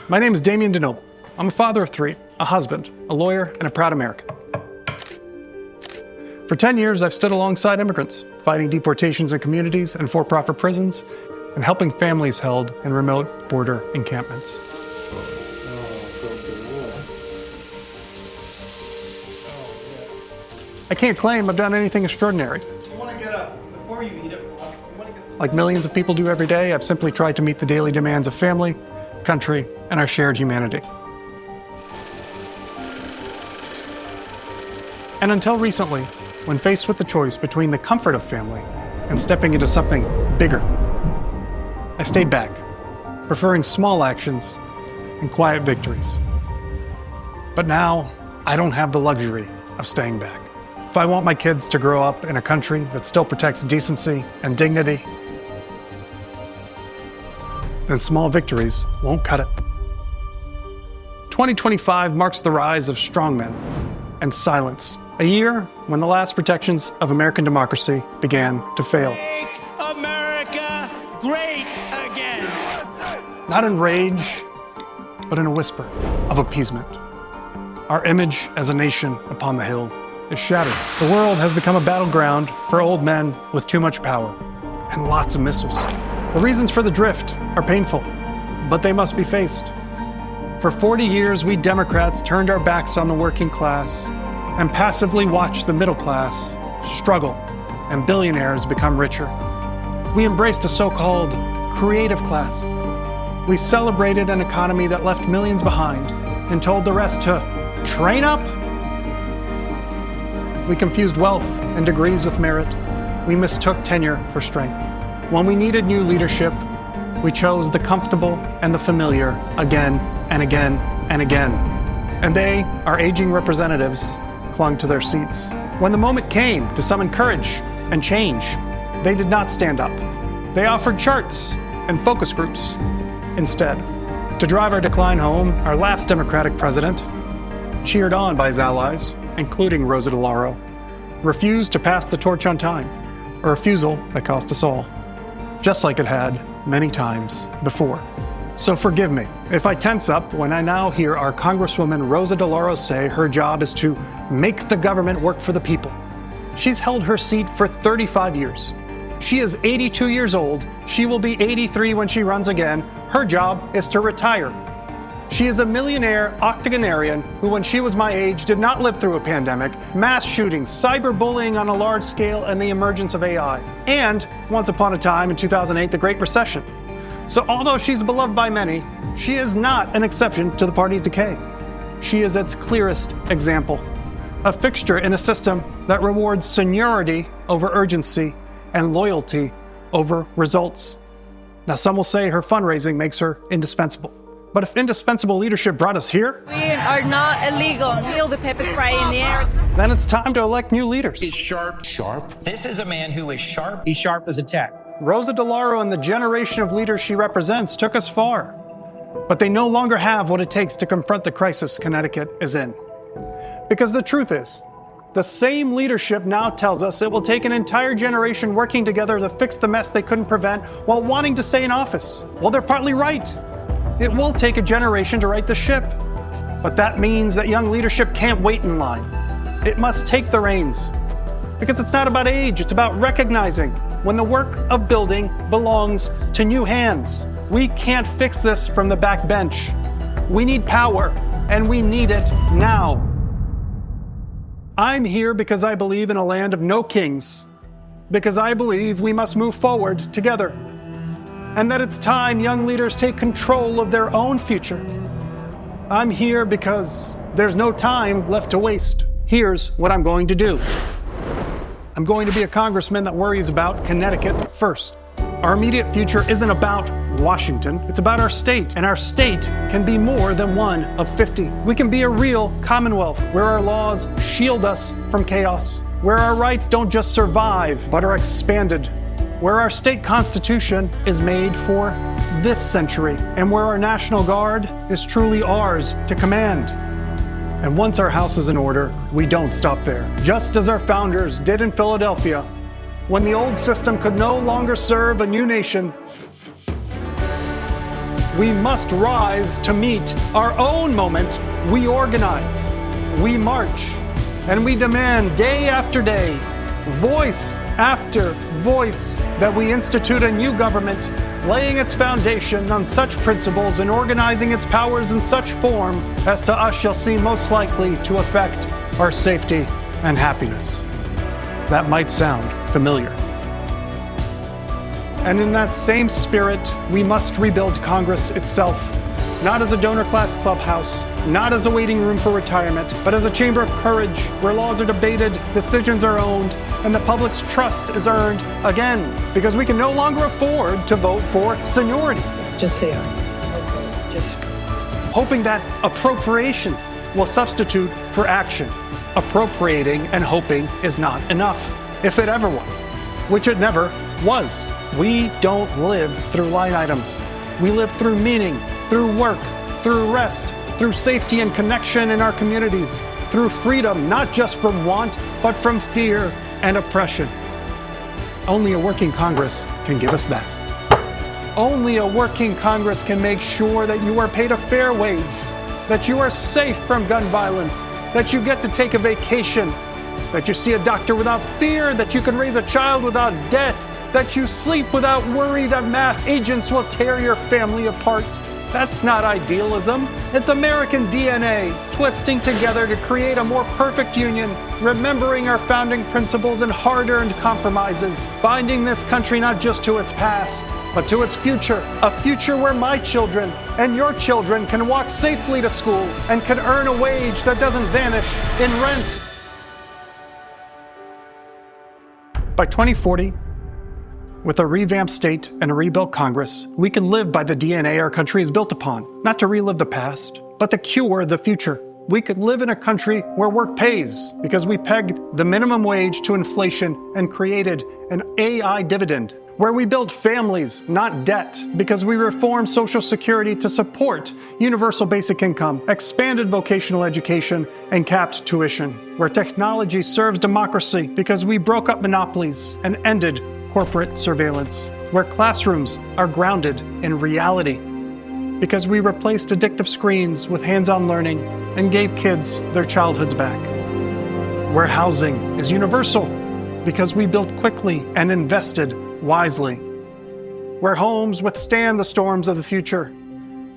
My name is Damjan Denoble. I'm a father of 3, a husband, a lawyer, and a proud American. For 10 years, I've stood alongside immigrants, fighting deportations in communities and for-profit prisons, and helping families held in remote border encampments. I can't claim I've done anything extraordinary. You want to get up before you eat it. Like millions of people do every day, I've simply tried to meet the daily demands of family, country, and our shared humanity. And until recently, when faced with the choice between the comfort of family and stepping into something bigger, I stayed back, preferring small actions and quiet victories. But now, I don't have the luxury of staying back. If I want my kids to grow up in a country that still protects decency and dignity, then small victories won't cut it. 2025 marks the rise of strongmen and silence. A year when the last protections of American democracy began to fail. Make America great again. Not in rage, but in a whisper of appeasement. Our image as a nation upon the hill is shattered. The world has become a battleground for old men with too much power and lots of missiles. The reasons for the drift are painful, but they must be faced. For 40 years, we Democrats turned our backs on the working class and passively watched the middle class struggle and billionaires become richer. We embraced a so-called creative class. We celebrated an economy that left millions behind and told the rest to train up. We confused wealth and degrees with merit. We mistook tenure for strength. When we needed new leadership, we chose the comfortable and the familiar again and again and again. And they, our aging representatives, clung to their seats. When the moment came to summon courage and change, they did not stand up. They offered charts and focus groups. Instead, to drive our decline home, our last Democratic president, cheered on by his allies, including rosadelauro, refused to pass the torch on time, a refusal that cost us all, just like it had many times before. So forgive me if I tense up when I now hear our Congresswoman rosadelauro say her job is to make the government work for the people. She's held her seat for 35 years. She is 82 years old. She will be 83 when she runs again. Her job is to retire. She is a millionaire octogenarian who, when she was my age, did not live through a pandemic, mass shootings, cyberbullying on a large scale, and the emergence of AI. And, once upon a time in 2008, the Great Recession. So although she's beloved by many, she is not an exception to the party's decay. She is its clearest example. A fixture in a system that rewards seniority over urgency and loyalty over results. Now, some will say her fundraising makes her indispensable. But if indispensable leadership brought us here, we are not illegal. Feel the pepper spray in the air. Then it's time to elect new leaders. He's sharp. Sharp? This is a man who is sharp. He's sharp as a tack. rosadelauro and the generation of leaders she represents took us far. But they no longer have what it takes to confront the crisis Connecticut is in. Because the truth is, the same leadership now tells us it will take an entire generation working together to fix the mess they couldn't prevent while wanting to stay in office. Well, they're partly right. It will take a generation to right the ship. But that means that young leadership can't wait in line. It must take the reins. Because it's not about age, it's about recognizing when the work of building belongs to new hands. We can't fix this from the back bench. We need power, and we need it now. I'm here because I believe in a land of no kings, because I believe we must move forward together, and that it's time young leaders take control of their own future. I'm here because there's no time left to waste. Here's what I'm going to do. I'm going to be a congressman that worries about Connecticut first. Our immediate future isn't about Washington, it's about our state, and our state can be more than one of 50. We can be a real Commonwealth where our laws shield us from chaos, where our rights don't just survive but are expanded, where our state constitution is made for this century, and where our National Guard is truly ours to command. And once our house is in order, we don't stop there. Just as our founders did in Philadelphia, when the old system could no longer serve a new nation, We must rise to meet our own moment. We organize, we march, and we demand day after day, voice after voice, that we institute a new government, laying its foundation on such principles and organizing its powers in such form as to us shall seem most likely to affect our safety and happiness. That might sound familiar. And in that same spirit, we must rebuild Congress itself, not as a donor class clubhouse, not as a waiting room for retirement, but as a chamber of courage where laws are debated, decisions are owned, and the public's trust is earned again, because we can no longer afford to vote for seniority. Just say aye. Okay, just... Hoping that appropriations will substitute for action. Appropriating and hoping is not enough, if it ever was, which it never was. We don't live through line items. We live through meaning, through work, through rest, through safety and connection in our communities, through freedom, not just from want, but from fear and oppression. Only a working Congress can give us that. Only a working Congress can make sure that you are paid a fair wage, that you are safe from gun violence, that you get to take a vacation, that you see a doctor without fear, that you can raise a child without debt, that you sleep without worry that mass agents will tear your family apart. That's not idealism. It's American DNA, twisting together to create a more perfect union, remembering our founding principles and hard-earned compromises, binding this country not just to its past, but to its future, a future where my children and your children can walk safely to school and can earn a wage that doesn't vanish in rent. By 2040, with a revamped state and a rebuilt Congress, we can live by the DNA our country is built upon, not to relive the past, but to cure the future. We could live in a country where work pays because we pegged the minimum wage to inflation and created an AI dividend, where we built families, not debt, because we reformed Social Security to support universal basic income, expanded vocational education, and capped tuition, where technology serves democracy because we broke up monopolies and ended corporate surveillance, where classrooms are grounded in reality because we replaced addictive screens with hands-on learning and gave kids their childhoods back, where housing is universal because we built quickly and invested wisely, where homes withstand the storms of the future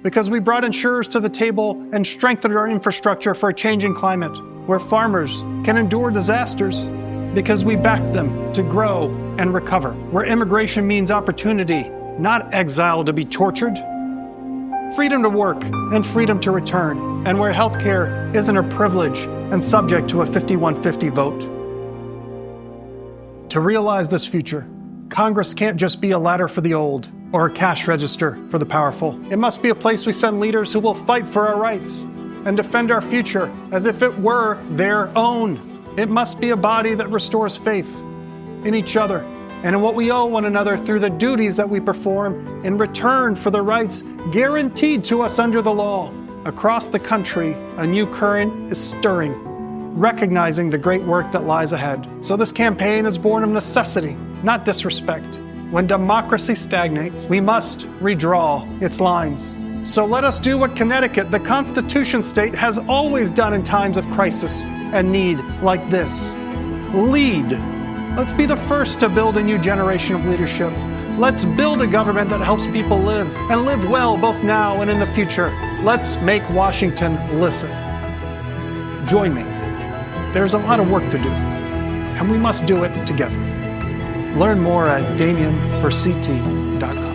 because we brought insurers to the table and strengthened our infrastructure for a changing climate, where farmers can endure disasters because we backed them to grow and recover, where immigration means opportunity, not exile to be tortured, freedom to work and freedom to return, and where healthcare isn't a privilege and subject to a 51-50 vote. To realize this future, Congress can't just be a ladder for the old or a cash register for the powerful. It must be a place we send leaders who will fight for our rights and defend our future as if it were their own. It must be a body that restores faith in each other and in what we owe one another through the duties that we perform in return for the rights guaranteed to us under the law. Across the country, a new current is stirring, recognizing the great work that lies ahead. So this campaign is born of necessity, not disrespect. When democracy stagnates, we must redraw its lines. So let us do what Connecticut, the Constitution state, has always done in times of crisis and need like this. Lead. Let's be the first to build a new generation of leadership. Let's build a government that helps people live and live well both now and in the future. Let's make Washington listen. Join me. There's a lot of work to do, and we must do it together. Learn more at DamjanForCT.com.